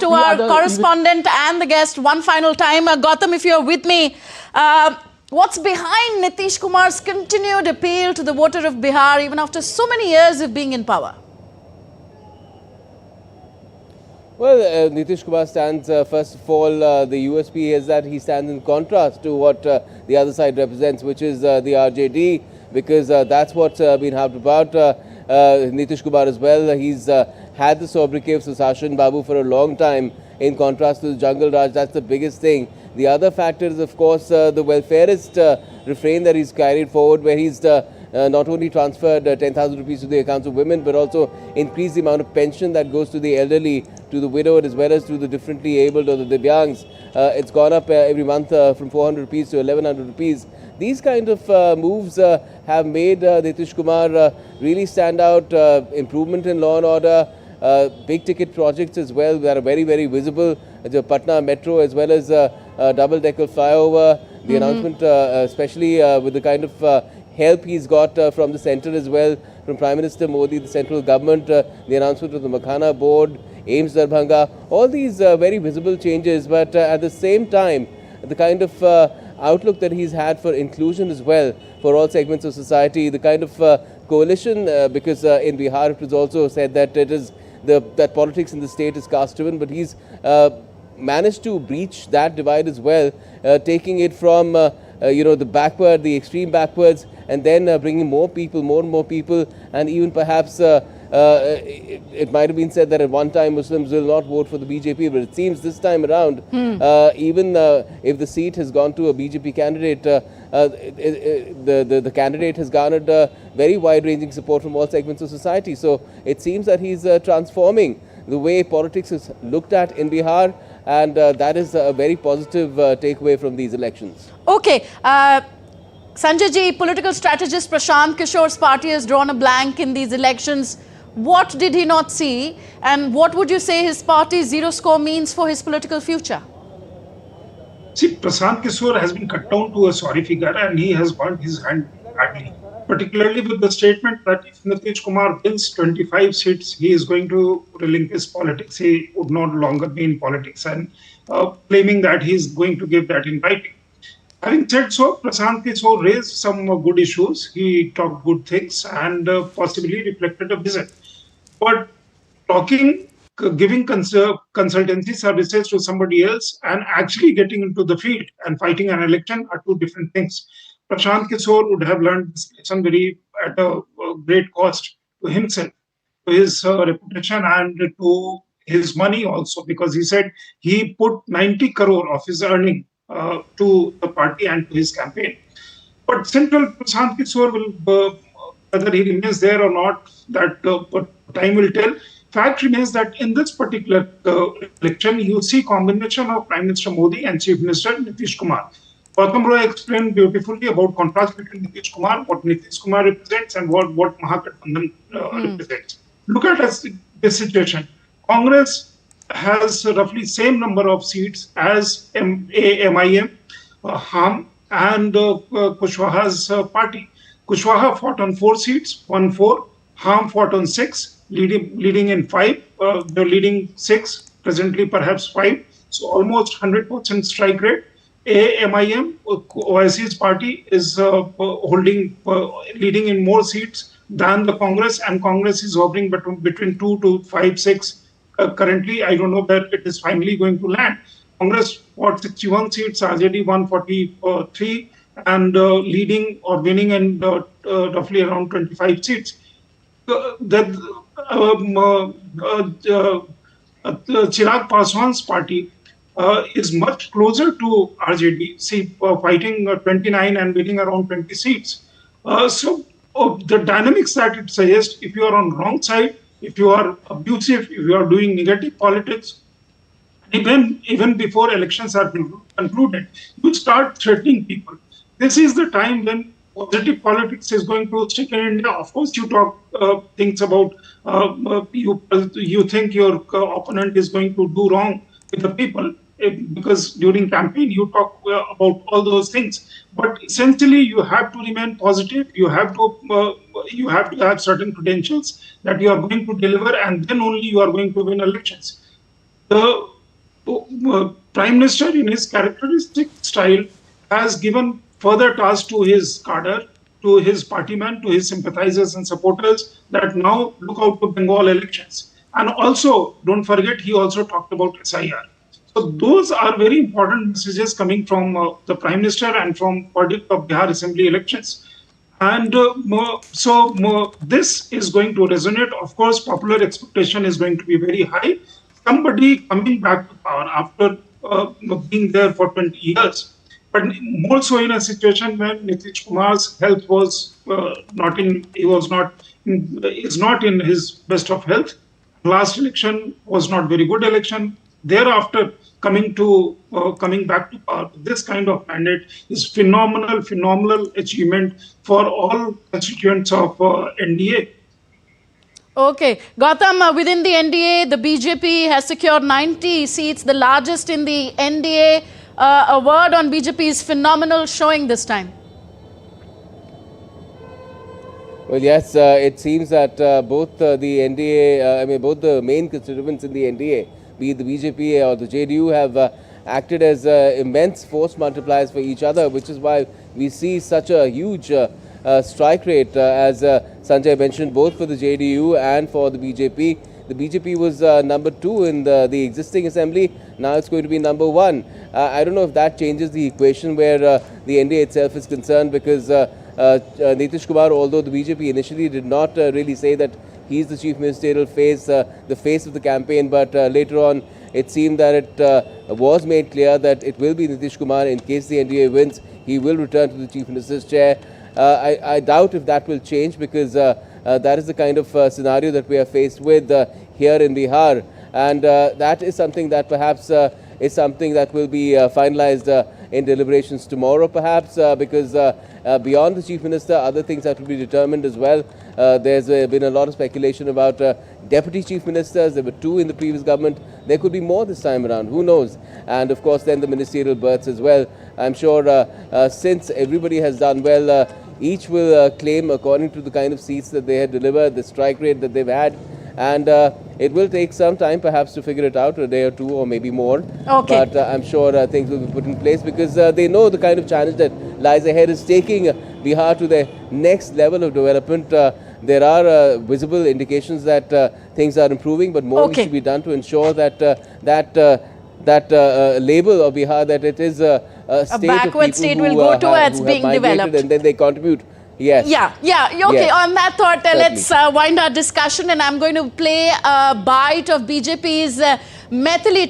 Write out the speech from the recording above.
to our correspondent and the guest one final time. Gautam, if you're with me, what's behind Nitish Kumar's continued appeal to the voter of Bihar even after so many years of being in power? Well, Nitish Kumar stands, first of all, the USP is that he stands in contrast to what the other side represents, which is the RJD, because that's what's been harped about. Nitish Kumar as well, he's had the sobriquet of Susashan Babu for a long time, in contrast to the Jungle Raj. That's the biggest thing. The other factor is, of course, the welfarist refrain that he's carried forward, where he's not only transferred 10,000 rupees to the accounts of women, but also increased the amount of pension that goes to the elderly, to the widowed, as well as to the differently abled or the Divyangs. It's gone up every month from 400 rupees to 1,100 rupees. These kind of moves have made Nitish Kumar really stand out. Improvement in law and order, big ticket projects as well that are very, very visible. The Patna Metro as well as double-decker flyover. The announcement, especially with the kind of help he's got from the centre as well, from Prime Minister Modi, the central government, the announcement of the Makhana board, AIMS Darbhanga, all these very visible changes, but at the same time, the kind of outlook that he's had for inclusion as well, for all segments of society, the kind of coalition, because in Bihar it was also said that it is that politics in the state is caste-driven, but he's managed to breach that divide as well, taking it from the backward, the extreme backwards, and then bringing more and more people, and even perhaps it might have been said that at one time Muslims will not vote for the BJP, but it seems this time around, even if the seat has gone to a BJP candidate, the candidate has garnered very wide-ranging support from all segments of society. So it seems that he's transforming the way politics is looked at in Bihar, and that is a very positive takeaway from these elections. Okay. Sanjay ji, political strategist Prashant Kishore's party has drawn a blank in these elections. What did he not see, and what would you say his party's zero score means for his political future? See, Prasar Kishore has been cut down to a sorry figure, and he has burnt his hand badly, particularly with the statement that if Nitish Kumar wins 25 seats, he is going to relinquish politics. He would not longer be in politics, and claiming that he is going to give that in writing. Having said so, Prasar Kishore raised some good issues. He talked good things and possibly reflected a vision. But giving consultancy services to somebody else and actually getting into the field and fighting an election are two different things. Prasar Kishore would have learned this lesson at a great cost to himself, to his reputation and to his money also, because he said he put 90 crore of his earning to the party and to his campaign. But Central Prasar Kishore will, whether he remains there or not, that time will tell. Fact remains that in this particular election, you see combination of Prime Minister Modi and Chief Minister Nitish Kumar. Gautam Roy explained beautifully about contrast between Nitish Kumar, what Nitish Kumar represents, and what Mahagathbandhan represents. Look at this situation. Congress has roughly same number of seats as MIM, HAM, and Kushwaha's party. Kushwaha fought on 4 seats, won 4. HAM fought on 6, leading in 5. They're leading 6, presently perhaps 5. So almost 100% strike rate. MIM, OIC's party, is leading in more seats than the Congress, and Congress is hovering between 2 to 5, 6. Currently, I don't know where it is finally going to land. Congress fought 61 seats, RJD 143, and leading or winning in roughly around 25 seats. Chirag Paswan's party is much closer to RJD, fighting 29 and winning around 20 seats. So the dynamics that it suggests, if you are on wrong side, if you are abusive, if you are doing negative politics, even before elections are concluded, you start threatening people. This is the time when positive politics is going to stick in India. Of course, you talk things about you think your opponent is going to do wrong with the people, because during campaign you talk about all those things. But essentially, you have to remain positive. You have to have certain credentials that you are going to deliver, and then only you are going to win elections. the Prime Minister, in his characteristic style, has given further task to his cadre, to his partymen, to his sympathizers and supporters, that now look out for Bengal elections. And also, don't forget, he also talked about SIR. So those are very important messages coming from the Prime Minister and from verdict of Bihar Assembly elections. And this is going to resonate. Of course, popular expectation is going to be very high. Somebody coming back to power after being there for 20 years, but more so in a situation when Nitish Kumar's health was is not in his best of health. Last election was not very good election. Thereafter, coming back to power, this kind of mandate is phenomenal achievement for all constituents of NDA. Okay, Gautam, within the NDA, the BJP has secured 90 seats, the largest in the NDA. A word on BJP's phenomenal showing this time. Well, yes, it seems that both the NDA, both the main constituents in the NDA, be it the BJP or the JDU, have acted as immense force multipliers for each other, which is why we see such a huge strike rate, as Sanjay mentioned, both for the JDU and for the BJP. The BJP was number 2 in the existing assembly. Now it's going to be number 1. I don't know if that changes the equation where the NDA itself is concerned, because Nitish Kumar, although the BJP initially did not really say that he's the chief ministerial face, the face of the campaign, but later on it seemed that it was made clear that it will be Nitish Kumar. In case the NDA wins, he will return to the chief minister's chair. I doubt if that will change, because that is the kind of scenario that we are faced with here in Bihar, and that is something that perhaps is something that will be finalized in deliberations tomorrow, perhaps, because beyond the chief minister, other things have to be determined as well. There's been a lot of speculation about deputy chief ministers. There were 2 in the previous government. There could be more this time around. Who knows? And of course, then the ministerial berths as well. I'm sure since everybody has done well, each will claim according to the kind of seats that they had delivered, the strike rate that they've had. And it will take some time perhaps to figure it out, a day or 2 or maybe more. Okay. But I'm sure things will be put in place, because they know the kind of challenge that lies ahead is taking Bihar to the next level of development. There are visible indications that things are improving, but more needs to be done to ensure that that label of Bihar, that it is a state backward of people site will go towards who being have migrated developed. and then they contribute. Yes. Yeah. Okay, Yes. on that thought, let's wind our discussion, and I'm going to play a bite of BJP's Maithili